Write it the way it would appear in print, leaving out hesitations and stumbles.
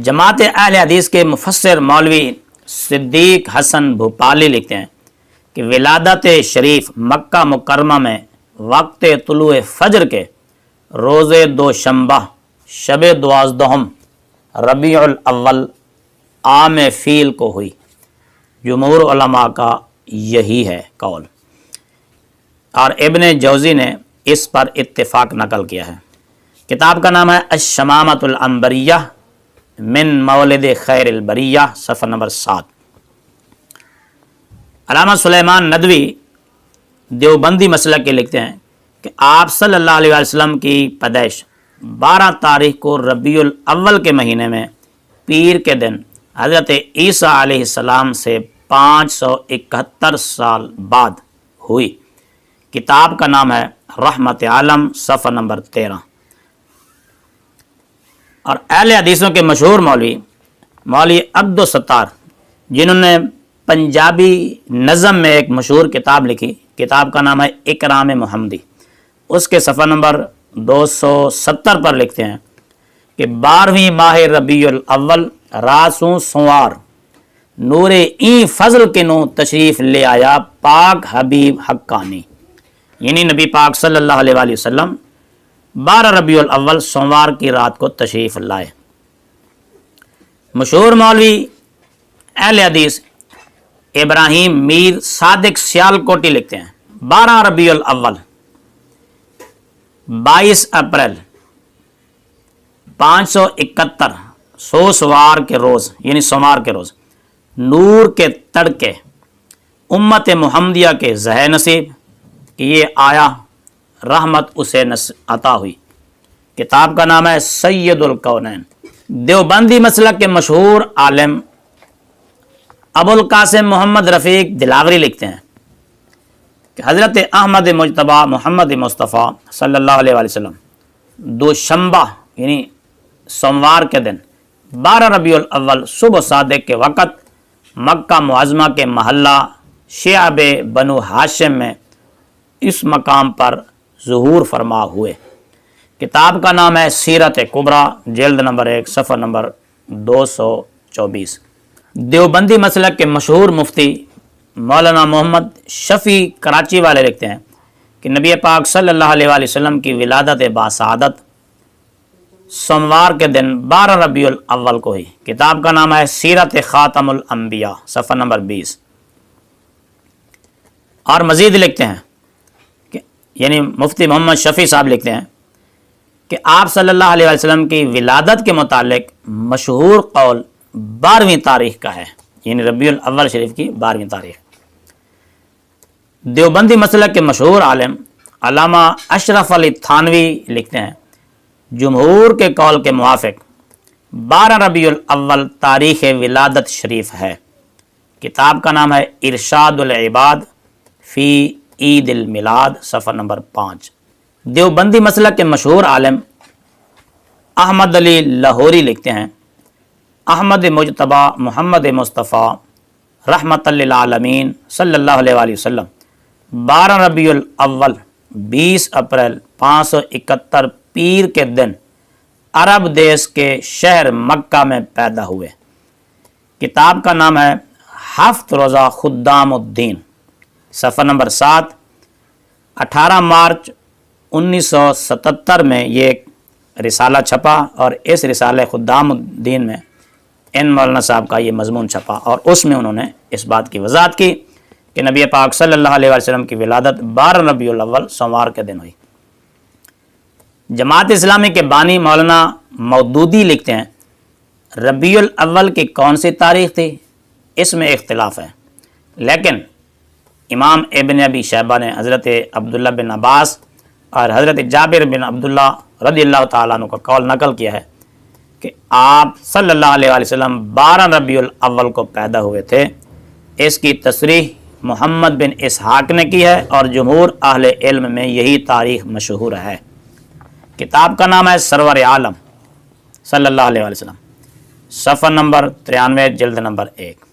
جماعت اہل حدیث کے مفسر مولوی صدیق حسن بھوپالی لکھتے ہیں کہ ولادت شریف مکہ مکرمہ میں وقت طلوع فجر کے روز دوشنبہ شب دوازدہم ربیع الاول عام فیل کو ہوئی۔ جمہور علماء کا یہی ہے قول، اور ابن جوزی نے اس پر اتفاق نقل کیا ہے۔ کتاب کا نام ہے الشمامۃ العنبریہ من مولد خیر البریہ، صفحہ نمبر 7۔ علامہ سلیمان ندوی دیوبندی مسلک کے لکھتے ہیں کہ آپ صلی اللہ علیہ وسلم کی پیدائش 12 تاریخ کو ربیع الاول کے مہینے میں پیر کے دن حضرت عیسیٰ علیہ السلام سے 571 سال بعد ہوئی۔ کتاب کا نام ہے رحمت عالم، صفحہ نمبر 13۔ اور اہل حدیثوں کے مشہور مولوی عبدالستار، جنہوں نے پنجابی نظم میں ایک مشہور کتاب لکھی، کتاب کا نام ہے اکرام محمدی، اس کے صفحہ نمبر 270 پر لکھتے ہیں کہ 12ویں ماہ ربیع الاول راسوں سوار نور این فضل کے نو تشریف لے آیا پاک حبیب حقانی، یعنی نبی پاک صلی اللہ علیہ وآلہ وسلم 12 ربیع الاول سوموار کی رات کو تشریف لائے۔ مشہور مولوی اہل حدیث ابراہیم میر صادق سیالکوٹی لکھتے ہیں 12 ربیع الاول 22 اپریل 571 سوسوار کے روز، یعنی سوموار کے روز، نور کے تڑکے امت محمدیہ کے زہ نصیب کہ یہ آیا، رحمت اسے عطا ہوئی۔ کتاب کا نام ہے سید الکونین۔ دیوبندی مسلک کے مشہور عالم ابو القاسم محمد رفیق دلاوری لکھتے ہیں کہ حضرت احمد مجتبیٰ محمد مصطفیٰ صلی اللہ علیہ وآلہ وسلم دوشنبہ یعنی سوموار کے دن 12 ربیع الاول صبح صادق کے وقت مکہ معظمہ کے محلہ شعب بنو ہاشم میں اس مقام پر ظہور فرما ہوئے۔ کتاب کا نام ہے سیرت کبریٰ، جلد نمبر 1، صفحہ نمبر 224۔ دیوبندی مسلک کے مشہور مفتی مولانا محمد شفیع کراچی والے لکھتے ہیں کہ نبی پاک صلی اللہ علیہ وآلہ وسلم کی ولادت باسعادت سوموار کے دن 12 ربیع الاول کو ہوئی۔ کتاب کا نام ہے سیرت خاتم الانبیاء، صفحہ نمبر 20۔ اور مزید لکھتے ہیں کہ یعنی مفتی محمد شفیع صاحب لکھتے ہیں کہ آپ صلی اللہ علیہ وسلم کی ولادت کے متعلق مشہور قول 12ویں تاریخ کا ہے، یعنی ربیع الاول شریف کی 12ویں تاریخ۔ دیوبندی مسلک کے مشہور عالم علامہ اشرف علی تھانوی لکھتے ہیں جمہور کے قول کے موافق 12 ربیع الاول تاریخ ولادت شریف ہے۔ کتاب کا نام ہے ارشاد العباد فی عید الملاد، صفحہ نمبر 5۔ دیوبندی مسلک کے مشہور عالم احمد علی لاہوری لکھتے ہیں احمد مجتبیٰ محمد مصطفیٰ رحمت للعالمین صلی اللہ علیہ وآلہ وسلم 12 ربیع الاول 20 اپریل 571 پیر کے دن عرب دیش کے شہر مکہ میں پیدا ہوئے۔ کتاب کا نام ہے ہفت روزہ خدام الدین، صفحہ نمبر 7۔ 18 مارچ 1977 میں یہ ایک رسالہ چھپا، اور اس رسالہ خدام الدین میں ان مولانا صاحب کا یہ مضمون چھپا، اور اس میں انہوں نے اس بات کی وضاحت کی کہ نبی پاک صلی اللہ علیہ وسلم کی ولادت 12 ربیع الاول سوموار کے دن ہوئی۔ جماعت اسلامی کے بانی مولانا مودودی لکھتے ہیں ربیع الاول کی کون سی تاریخ تھی، اس میں اختلاف ہے، لیکن امام ابن ابی شیبہ نے حضرت عبداللہ بن عباس اور حضرت جابر بن عبداللہ رضی اللہ تعالیٰ عنہ کا قول نقل کیا ہے کہ آپ صلی اللہ علیہ وآلہ وسلم 12 ربیع الاول کو پیدا ہوئے تھے۔ اس کی تصریح محمد بن اسحاق نے کی ہے، اور جمہور اہل علم میں یہی تاریخ مشہور ہے۔ کتاب کا نام ہے سرور عالم صلی اللہ علیہ وآلہ وسلم، صفحہ نمبر 93، جلد نمبر 1۔